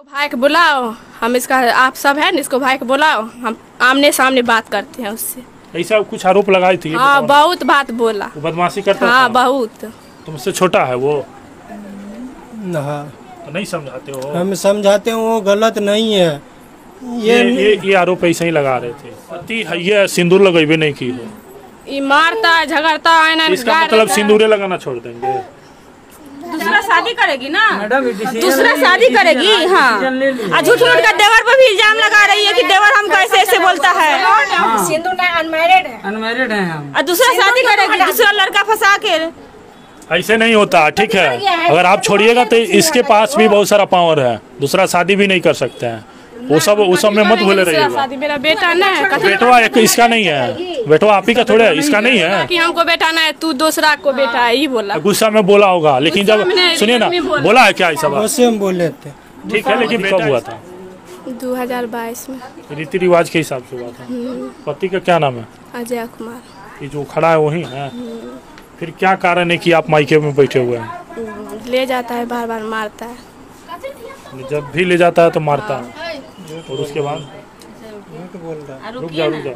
इसको भाई को बुलाओ, हम इसका आप सब है न, इसको भाई को बुलाओ, हम आमने सामने बात करते हैं उससे। ऐसा कुछ आरोप लगाई थी? हाँ, बहुत बात बोला। वो बदमाशी करता हाँ, था? बहुत। तुमसे छोटा है वो? हाँ, तो नहीं समझाते हो? हम समझाते हैं वो गलत नहीं है। ये आरोप ऐसे ही लगा रहे थे। पति है, ये सिंदूर लगेबे नहीं की हो? ये मारता है, झगड़ता है ना। इसका मतलब सिंदूरे लगाना छोड़ देंगे? दूसरा शादी करेगी ना, दूसरा शादी करेगी। हाँ, और झूठ मूठ का देवर पर भी इल्जाम लगा रही है कि देवर हमको ऐसे ऐसे बोलता है। सिंधु ना अनमैरिड है हम। और दूसरा शादी करेगी, दूसरा लड़का फंसा के। ऐसे नहीं होता, ठीक है। अगर आप छोड़िएगा तो इसके पास भी बहुत सारा पावर है, दूसरा शादी भी नहीं कर सकते हैं। वो सब में मत भूले रहिएगा। शादी मेरा बेटा ना है। बेटवा इसका नहीं है, बेटवा आप ही का थोड़े है, इसका नहीं है कि हमको बेटा ना है, तू दूसरा को बेटा है, ये बोला। गुस्सा में बोला होगा, लेकिन जब सुनिए ना, बोला है क्या ऐसा बात? उससे हम बोले थे। ठीक है, लेकिन कब हुआ था? 2022 में। रीति रिवाज के हिसाब से हुआ था। पति का क्या नाम है? अजय कुमार। ये जो खड़ा है वही है? फिर क्या कारण है कि आप मायके में बैठे हुए हैं? ले जाता है, बार बार मारता है। जब भी ले जाता है तो मारता है, और उसके बाद रुक जाओ,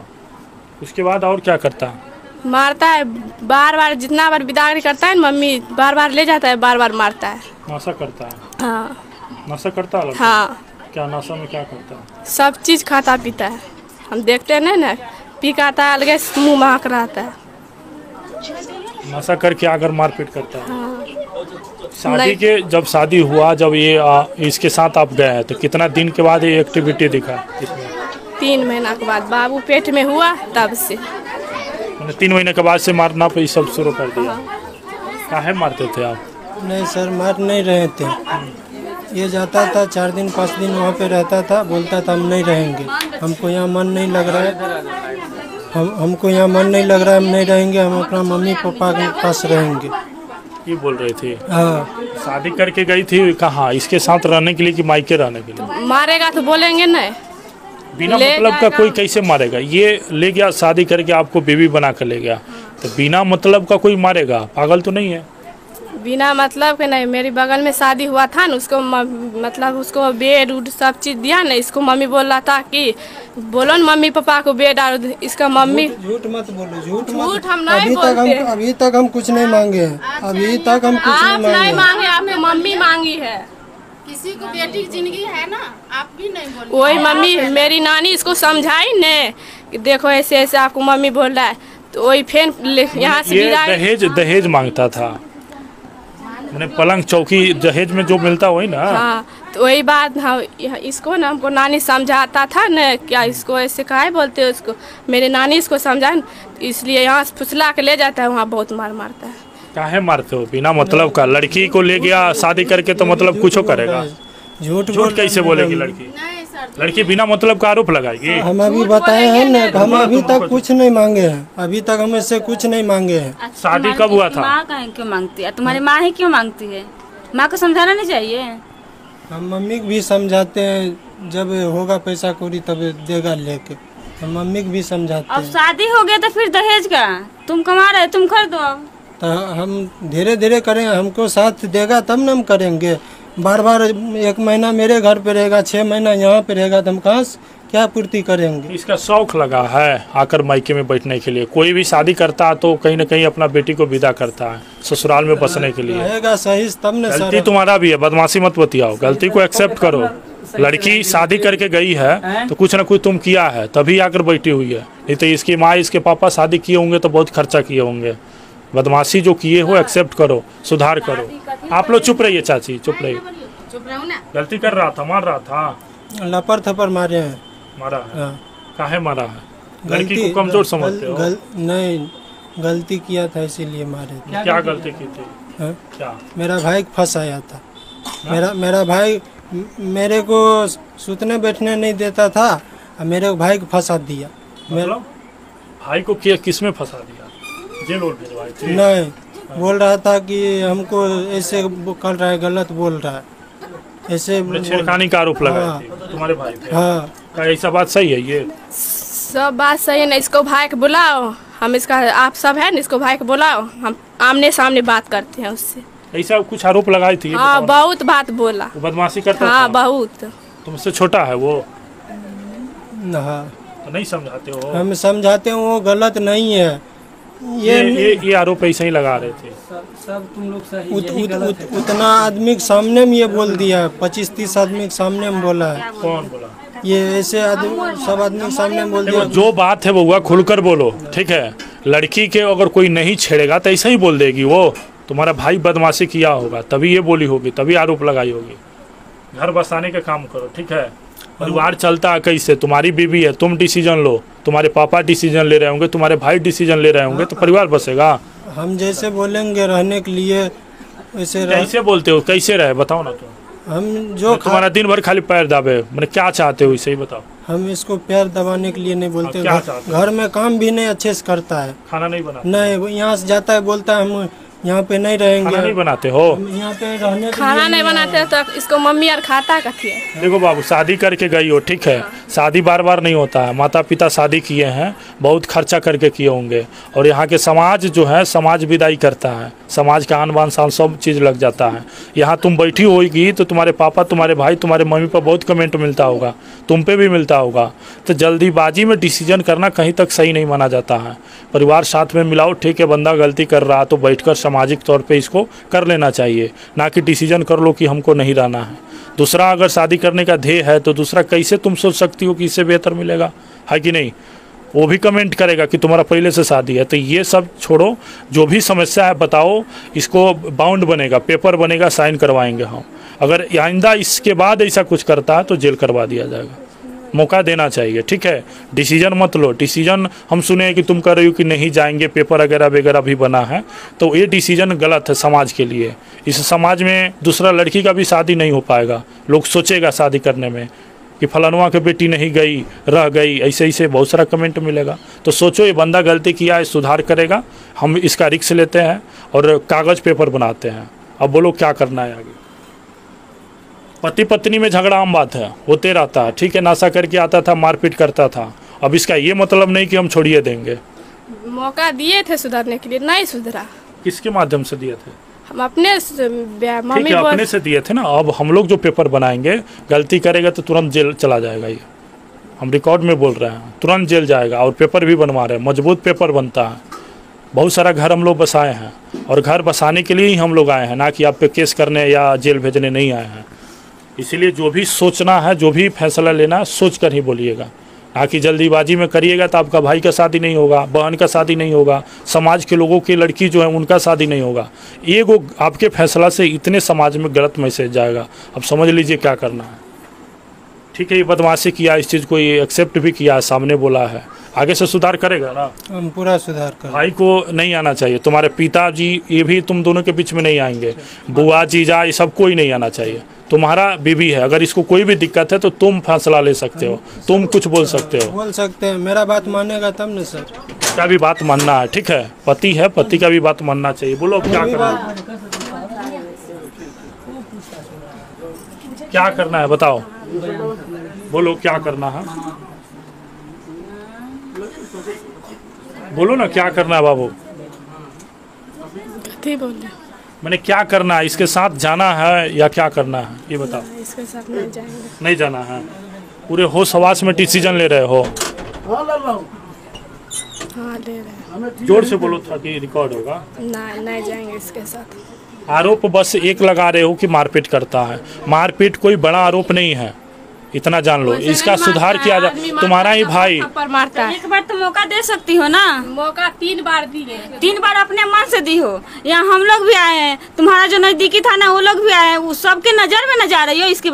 उसके बाद और क्या करता है? मारता है बार बार, जितना बार बिदागरी करता है मम्मी, बार बार ले जाता है, बार बार मारता है। नशा करता है? हाँ। नशा करता है? हाँ। क्या नशा में क्या करता है? सब चीज खाता पीता है, हम देखते नहीं ना, पी का आता है, अलगे मुँह महक रहता है। नशा करके आकर मारपीट करता है? हाँ। शादी के जब शादी हुआ, जब ये इसके साथ आप गए तो कितना दिन के बाद ये एक्टिविटी दिखा इसमें? 3 महीना के बाद, बाबू पेट में हुआ तब से। 3 महीने के बाद से मारना पे सब शुरू कर दिया? काहे मारते थे आप? नहीं सर, मार नहीं रहे थे। ये जाता था 4 दिन 5 दिन वहाँ पे रहता था, बोलता था हम नहीं रहेंगे, हमको यहाँ मन नहीं लग रहा है, हमको यहाँ मन नहीं लग रहा है, हम नहीं रहेंगे, हम अपना मम्मी पापा के पास रहेंगे, ये बोल रहे थे। हाँ। शादी करके गई थी कहाँ? इसके साथ रहने के लिए कि मायके रहने के लिए? मारेगा तो बोलेंगे नहीं। बिना मतलब का कोई कैसे मारेगा? ये ले गया शादी करके, आपको बीवी बना कर ले गया, तो बिना मतलब का कोई मारेगा? पागल तो नहीं है? बिना मतलब के नहीं। मेरी बगल में शादी हुआ था ना, उसको मतलब उसको बेड उड सब चीज दिया ना। इसको मम्मी बोल रहा था कि बोलो न मम्मी पापा को बेड, और इसका मम्मी झूठ मत बोलो, झूठ हम नहीं बोलते। अभी तक हम कुछ नहीं मांगे हैं, अभी तक हम कुछ नहीं मांगे, आपने मम्मी मांगी है। किसी को बेटी की जिंदगी है ना, आप भी नहीं बोल। वही मम्मी, मेरी नानी इसको समझाई ने कि देखो ऐसे ऐसे आपको मम्मी बोल रहा है, तो वही फिर यहाँ से दहेज मांगता था, मैंने पलंग चौकी दहेज में जो मिलता वही ना। हाँ, तो वही बात। हाँ, इसको ना हमको नानी समझाता था न, क्या इसको ऐसे काहे बोलते हो उसको, मेरी नानी इसको समझाए, इसलिए यहाँ से फुसला के ले जाता है, वहाँ बहुत मार मारता है। काहे मारते हो बिना मतलब का? लड़की को ले गया शादी करके तो मतलब कुछ करेगा? झूठ कैसे बोलेगी लड़की? लड़की बिना मतलब का आरोप लगाएगी? हम अभी बताए हैं ना, हम अभी तक कुछ नहीं मांगे हैं, अभी तक हम इससे कुछ नहीं मांगे हैं। शादी कब हुआ था? माँ का क्यों मांगती है? तुम्हारी माँ ही क्यों मांगती है? माँ को समझाना नहीं चाहिए? हम मम्मी को भी समझाते हैं, जब होगा पैसा कौड़ी तब देगा लेके, हम मम्मी को भी समझाते हैं। अब शादी हो गया तो फिर दहेज का तुम कमा रहे, तुम कर दो। अब तो हम धीरे धीरे करें, हमको साथ देगा तब ना हम करेंगे। बार बार 1 महीना मेरे घर पे रहेगा, 6 महीना यहाँ पे रहेगा, तो हम कहाँ से क्या पूर्ति करेंगे? इसका शौक लगा है आकर मायके में बैठने के लिए। कोई भी शादी करता है तो कहीं न कहीं अपना बेटी को विदा करता है ससुराल में बसने के लिए। रहेगा सही तब न। गलती तुम्हारा भी है, बदमाशी मत बतियाओ, गलती को एक्सेप्ट करो। लड़की शादी करके गई है तो कुछ न कुछ तुम किया है, तभी आकर बैठी हुई है। नहीं तो इसकी माँ इसके पापा शादी किए होंगे तो बहुत खर्चा किए होंगे। बदमाशी जो किए हो एक्सेप्ट करो, सुधार करो। आप लोग चुप रहिए चाची, चुप रहिए। गलती कर रहा था, मार रहा था? लपर थपर मारे हैं। मारा है? हाँ। काहे मारा है? लड़की को कमजोर समझते हो? नहीं, गलती किया था इसीलिए मारे थे। क्या गलती की थी? क्या? मेरा भाई फंसाया था। मेरा भाई मेरे को सुतने बैठने नहीं देता था, मेरे भाई को फंसा दिया। मतलब भाई को किसमें फंसा दिया? जेल और भिजवाई थी? नहीं, बोल रहा था कि हमको ऐसे कर रहा है, गलत बोल रहा है, ऐसे छेड़खानी का आरोप लगा तुम्हारे भाई पे। हाँ। क्या ऐसा बात सही है? ये सब बात सही है ना। इसको भाई को बुलाओ, हम इसका आप सब है ना, इसको भाई को बुलाओ, हम आमने सामने बात करते हैं उससे। ऐसा कुछ आरोप लगाई थी? हाँ बहुत बात बोला। वो बदमाशी करता हाँ था? बहुत। तुमसे छोटा है वो? हाँ तो नहीं समझाते हो? हम समझाते हैं वो गलत नहीं है। ये आरोप ऐसे ही लगा रहे थे। सब तुम लोग सही उतना आदमी के सामने में ये बोल दिया है, 25-30 आदमी के सामने में बोला है। कौन बोला? ये ऐसे आदमी सब आदमी के सामने में बोल दिया। जो बात है वो हुआ, खुलकर बोलो, ठीक है? लड़की के अगर कोई नहीं छेड़ेगा तो ऐसे ही बोल देगी वो। तुम्हारा भाई बदमाशी किया होगा तभी ये बोली होगी, तभी आरोप लगाई होगी। घर बसाने का काम करो, ठीक है? परिवार चलता है कैसे? तुम्हारी बीवी है, तुम डिसीजन लो, तुम्हारे पापा डिसीजन ले रहे होंगे, तुम्हारे भाई डिसीजन ले रहे होंगे, तो परिवार बसेगा। हम जैसे बोलेंगे रहने के लिए वैसे कैसे बोलते हो? कैसे रहे बताओ ना। तुम हम जो तुम्हारा दिन भर खाली पैर दाबे, मैंने क्या चाहते हो इसे ही बताओ। हम इसको पैर दबाने के लिए नहीं बोलते। क्या चाहते हो? घर में काम भी नहीं अच्छे से करता है, खाना नहीं बनाते? नहीं वो यहाँ से जाता है बोलता है हम यहाँ पे नहीं रहेंगे। खाना नहीं बनाते हो? यहाँ पे रहने के खाना लिए नहीं बनाते तो इसको मम्मी और खाता कथी है? देखो बाबू, शादी करके गई हो, ठीक है? शादी बार बार नहीं होता है। माता पिता शादी किए हैं, बहुत खर्चा करके किए होंगे, और यहाँ के समाज जो है समाज विदाई करता है, समाज का आन बान शान सब चीज़ लग जाता है। यहाँ तुम बैठी होगी तो तुम्हारे पापा, तुम्हारे भाई, तुम्हारे मम्मी पर बहुत कमेंट मिलता होगा, तुम पे भी मिलता होगा। तो जल्दीबाजी में डिसीजन करना कहीं तक सही नहीं माना जाता है। परिवार साथ में मिलाओ, ठीक है? बंदा गलती कर रहा तो बैठकर सामाजिक तौर पे इसको कर लेना चाहिए, ना कि डिसीजन कर लो कि हमको नहीं रहना है। दूसरा अगर शादी करने का ध्येय है तो दूसरा कैसे तुम सोच सकती हो कि इससे बेहतर मिलेगा, है कि नहीं? वो भी कमेंट करेगा कि तुम्हारा पहले से शादी है। तो ये सब छोड़ो, जो भी समस्या है बताओ, इसको बाउंड बनेगा, पेपर बनेगा, साइन करवाएंगे हम। अगर आइंदा इसके बाद ऐसा कुछ करता है तो जेल करवा दिया जाएगा। मौका देना चाहिए, ठीक है? डिसीजन मत लो। डिसीजन हम सुने कि तुम कर रही हो कि नहीं जाएंगे, पेपर वगैरह वगैरह भी बना है, तो ये डिसीजन गलत है समाज के लिए। इस समाज में दूसरा लड़की का भी शादी नहीं हो पाएगा। लोग सोचेगा शादी करने में कि फलानुआ की बेटी नहीं गई, रह गई, ऐसे ऐसे बहुत सारा कमेंट मिलेगा। तो सोचो ये बंदा गलती किया है, सुधार करेगा, हम इसका रिस्क लेते हैं और कागज़ पेपर बनाते हैं। अब बोलो क्या करना है आगे? पति पत्नी में झगड़ा आम बात है, होते रहता है, ठीक है? नशा करके आता था, मारपीट करता था। अब इसका ये मतलब नहीं कि हम छोड़िए देंगे। मौका दिए थे सुधरने के लिए, नहीं सुधरा। किसके माध्यम से दिए थे? हम अपने ठीक है, अपने से दिए थे ना। अब हम लोग जो पेपर बनाएंगे, गलती करेगा तो तुरंत जेल चला जाएगा। ये हम रिकॉर्ड में बोल रहे हैं, तुरंत जेल जाएगा। और पेपर भी बनवा रहे हैं, मजबूत पेपर बनता है। बहुत सारा घर हम लोग बसाए हैं, और घर बसाने के लिए ही हम लोग आए हैं, ना कि आप पे केस करने या जेल भेजने नहीं आए हैं। इसीलिए जो भी सोचना है, जो भी फैसला लेना है, सोच कर ही बोलिएगा, ना कि जल्दीबाजी में करिएगा तो आपका भाई का शादी नहीं होगा, बहन का शादी नहीं होगा, समाज के लोगों की लड़की जो है उनका शादी नहीं होगा। एगो आपके फैसला से इतने समाज में गलत मैसेज जाएगा। अब समझ लीजिए क्या करना है, ठीक है? ये बदमाशी किया, इस चीज़ को ये एक्सेप्ट भी किया, सामने बोला है, आगे से सुधार करेगा ना? हम पूरा सुधार कर। भाई को नहीं आना चाहिए, तुम्हारे पिताजी ये भी तुम दोनों के बीच में नहीं आएंगे, बुआ जीजा ये सब कोई नहीं आना चाहिए। तुम्हारा बीवी है, अगर इसको कोई भी दिक्कत है तो तुम फैसला ले सकते हो, तुम कुछ बोल सकते हो। बोल सकते हैं, मेरा बात मानेगा तब न सर। का भी बात मानना है, ठीक है? पति है, पति का भी बात मानना चाहिए। बोलो क्या करना है? क्या करना है बताओ, बोलो क्या करना है? बोलो ना क्या करना है बाबू? कथी बोले? मैंने क्या करना है? इसके साथ जाना है या क्या करना है ये बताओ। इसके साथ नहीं जाएंगे। नहीं जाना है? पूरे होश हवास में डिसीजन ले रहे हो? हाँ ले रहे हैं। जोर से बोलो ताकि रिकॉर्ड होगा। नहीं जाएंगे इसके साथ। आरोप बस एक लगा रहे हो कि मारपीट करता है। मारपीट कोई बड़ा आरोप नहीं है, इतना जान लो। इसका सुधार किया जाए। तुम्हारा ही भाई मारता है। एक बार तो मौका दे सकती हो ना। मौका 3 बार दी है। 3 बार अपने मन से दी हो। यहाँ हम लोग भी आए हैं, तुम्हारा जो नजदीकी था ना वो लोग भी आए हैं, वो सबके नजर में न जा रही हो। इसके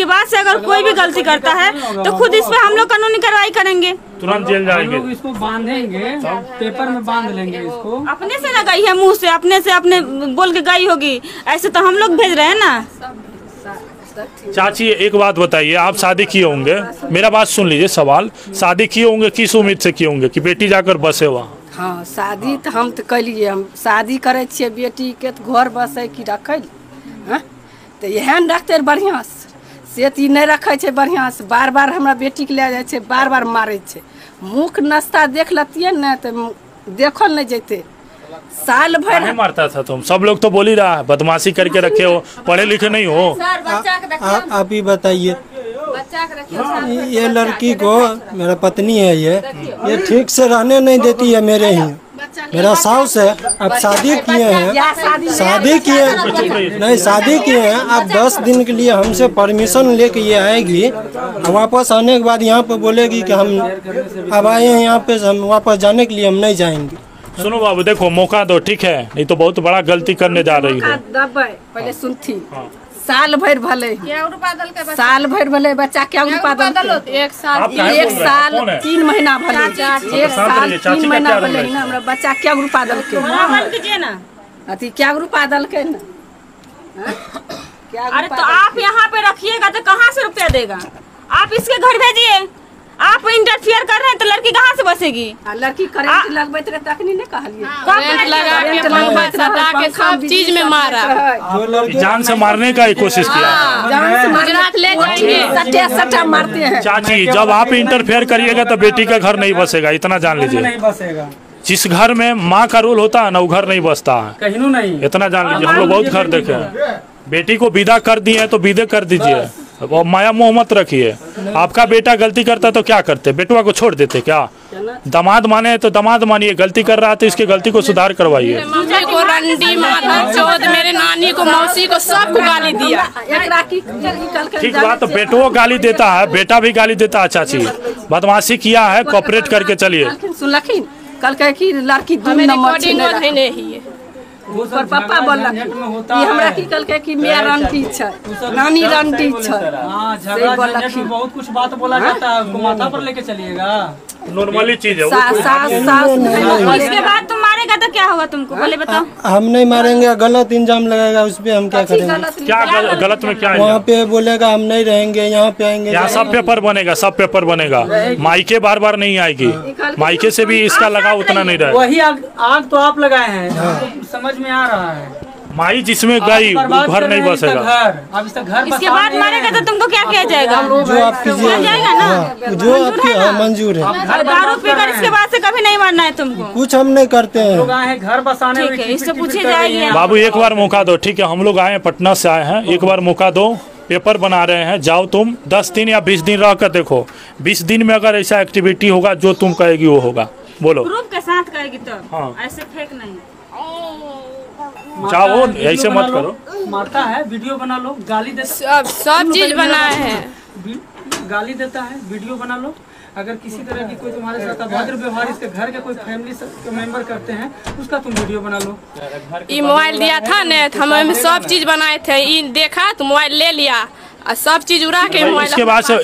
बाद से अगर कोई भी गलती करता है तो खुद इस पे हम लोग कानूनी कार्रवाई करेंगे, तुरंत जेल जाएंगे। इसको बांधेंगे, पेपर में बांध लेंगे इसको। अपने से न गई है, मुँह से अपने बोल के गई होगी, ऐसे तो हम लोग भेज रहे हैं ना। चाची एक बात बताइए, आप शादी किए होंगे, मेरा बात सुन लीजिए। सवाल, शादी किए होंगे किस उम्मीद से किए होंगे कि बेटी जाकर बसे वहाँ? हाँ शादी तो हम तो कलिए, हम शादी करे छे बेटी के तो घर बसे की रखे तो यह रखते बढ़िया से तो नहीं रखे छे बढ़िया से। बार बार हमारा बेटी के ले जाए छे, बार बार मारे छे। मुख नाश्ता देख लेतिए न तो देखल नहीं जैते साल भर नहीं मारता था तुम? सब लोग तो बोल ही रहा है बदमाशी करके रखे हो, पढ़े लिखे नहीं हो। आप ही बताइए, ये लड़की को, मेरा पत्नी है ये ठीक से रहने नहीं देती है मेरे ही। मेरा साउस है, अब शादी किए हैं, शादी किए नहीं, शादी किए हैं। अब 10 दिन के लिए हमसे परमिशन लेके ये आएगी, वापस आने के बाद यहाँ पे बोलेगी कि हम अब आए हैं यहाँ पे, हम वापस जाने के लिए हम नहीं जाएंगे। सुनो बाबू, देखो मौका दो, ठीक है? नहीं तो बहुत बड़ा गलती करने जा रही हो। पहले सुनती, साल भर भले, साल भर भले, बच्चा क्या रूपा दल, 1 साल 3 महीना भले, 1 साल 3 महीना भले ना, हमरा बच्चा क्या रूपा दल के अति क्या रूपा दल के ना। अरे तो आप यहाँ पे रखिएगा तो कहाँ से रुपया देगा? आप इसके घर भेजिए। आप इंटरफियर कर रहे हैं तो लड़की कहाँ से बसेगी? लड़की करंट लगबैत रहे तखनी ने कहलिए, करंट लगा के पंखा सटा के सब चीज में मारा, जान से मारने का ही कोशिश किया। जान से गुजरात ले जाएंगे, सट्टा मारते हैं। चाची, जब आप इंटरफेयर करिएगा तो बेटी का घर नहीं बसेगा, इतना जान लीजिए। नहीं बसेगा। जिस घर में माँ का रोल होता है ना, वो घर नहीं बसता है, कहीं नहीं। इतना जान लीजिए। हम लोग बहुत घर देखे हैं। बेटी को विदा कर दिए हैं तो विदा कर दीजिए, माया मोह मत रखिए। आपका बेटा गलती करता तो क्या करते? बेटुआ को छोड़ देते क्या? दामाद माने तो दामाद मानिए, गलती कर रहा तो इसके गलती को सुधार करवाइए। मम्मी को रंडी माधव चौथ, मेरे नानी को, मौसी को, सबको गाली दिया। ठीक बात, तो बेटो गाली देता है, बेटा भी गाली देता है। चाची बदमाशी किया है, कॉपरेट करके चलिए। सुनलखिन कल कहे कि लड़की 2 नंबर नहीं, पर पापा बोललक कि हमरा की कल के कि मैं रंटी छ, नानी रंटी छ। हां, झगड़ा झंझट में बहुत कुछ बात बोला जाता है, उसको माथा पर लेके चलिएगा। नॉर्मली चीज है। इसके बाद तुम मारेगा तो क्या होगा तुमको? बोले बताओ। हम नहीं मारेंगे, गलत इंजाम लगाएगा, उस पे हम क्या करेंगे? क्या गलत में क्या है? वहाँ पे बोलेगा हम नहीं रहेंगे, यहाँ पे आएंगे। यहाँ सब पेपर बनेगा, सब पेपर बनेगा। मायके बार बार नहीं आएगी, मायके से भी इसका लगाव उतना नहीं रहेगा। वही आग तो आप लगाए हैं, समझ में आ रहा है। माई जिसमें गई वो घर नहीं बसेगा। अब इसका घर इसके बाद मारेगा तो तुमको क्या किया जाएगा? जो आप कीजिए, जो आपकी मंजूर है। दारू पीकर इसके बाद से कभी नहीं मारना है तुमको। कुछ हम नहीं करते हैं। लोग आए हैं घर बसाने, ठीक है, इससे पूछे जाएगी। बाबू एक बार मौका दो, ठीक है? हम लोग आए हैं, पटना से आए हैं, एक बार मौका दो। पेपर बना रहे हैं, जाओ तुम 10 दिन या 20 दिन रह कर देखो। 20 दिन में अगर ऐसा एक्टिविटी होगा जो तुम कहेगी वो होगा। बोलो। प्रूफ के साथ कहेगी तब। हाँ। ऐसे फेक नहीं। जाओ, ऐसे मत करो। मारता है, वीडियो बना लो, गाली देता, सब चीज बनाए हैं, गाली देता है, वीडियो बना लो। अगर किसी तरह की कोई तुम्हारे साथ अभद्र व्यवहार इसके घर के कोई फैमिली मेंबर करते हैं, उसका तुम वीडियो बना लो। ये मोबाइल दिया था ना, हम सब चीज बनाए थे। ये देखा तो मोबाइल ले लिया और सब चीज उड़ा के मोबाइल।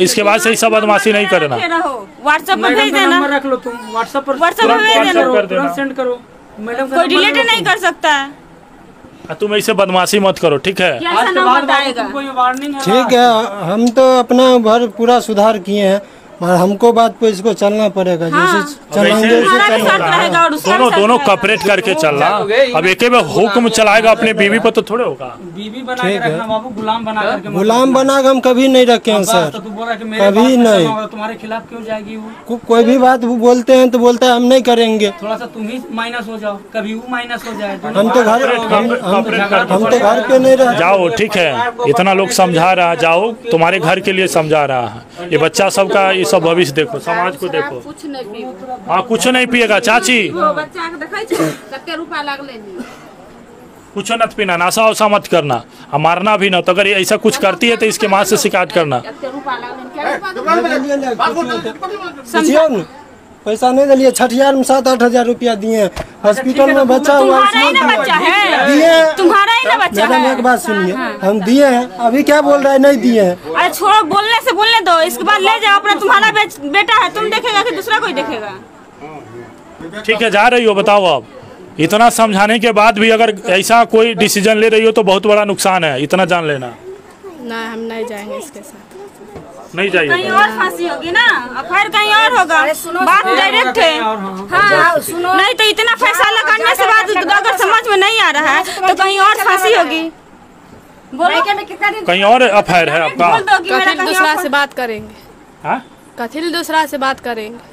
इसके बाद से सब बदमाशी नहीं करना। व्हाट्सएप पर भेज देना। नंबर रख लो तुम, व्हाट्सएप पर तुरंत सेंड करो। मैडम कोई डिलीट नहीं कर सकता है। तुम ऐसे बदमाशी मत करो, ठीक है? आज के बाद तुमको ये वार्निंग है। ठीक है, हम तो अपना भर पूरा सुधार किए हैं, मगर हमको बात पे इसको चलना पड़ेगा। जैसे चलेंगे दोनों कॉपरेट करके चलना। अब एक हुक्म चलाएगा अपने बीवी पर तो थोड़े होगा। बीवी बना के रखना बाबू, गुलाम बना करके। गुलाम बना के हम कभी नहीं रखे हैं सर, तो बोल रहा कि मेरे कभी नहीं। तुम्हारे खिलाफ क्यों जाएगी वो? कोई भी बात वो बोलते हैं तो बोलता है हम नहीं करेंगे। थोड़ा सा तुम ही माइनस हो जाओ, कभी वो माइनस हो जाए। हम तो घर पे नहीं रह। जाओ, ठीक है? इतना लोग समझा रहा, जाओ, तुम्हारे घर के लिए समझा रहा है। ये बच्चा सबका ये सब भविष्य देखो, समाज को देखो। कुछ नहीं पिएगा। हाँ, कुछ नहीं पिएगा चाची, कुछ मत पीना, नशा वशा मत करना, मारना भी ना। तो अगर ये ऐसा कुछ करती है तो इसके माँ से शिकायत करना। पैसा नहीं दिए, 6,000 में 7-8 हजार रुपया दिए। हॉस्पिटल में बच्चा हुआ, तुम्हारा ही ना बच्चा है। मैडम एक बात सुनिए, हम दिए हैं, अभी क्या बोल रहे हैं नहीं दिए हैं? अरे छोड़ो, बोलने से बोलने दो, इसके बाद ले जाओ अपना। तुम्हारा बेटा है, तुम देखेगा कि दूसरा कोई देखेगा? ठीक है, जा रही हो, बताओ। अब इतना समझाने के बाद भी अगर ऐसा कोई डिसीजन ले रही हो तो बहुत बड़ा नुकसान है, इतना जान लेना। ना, हम नहीं जाएंगे इसके साथ। नहीं जाइए, कहीं और फांसी होगी ना, फिर कहीं और होगा। बात डायरेक्ट है। हाँ, नहीं तो इतना फैसला करने से बाद अगर समझ में नहीं आ रहा है तो कहीं और फांसी होगी। बोलो, कहीं और अफेयर है आपका? कथिल दूसरा से बात करेंगे। हाँ, कथिल दूसरा से बात करेंगे।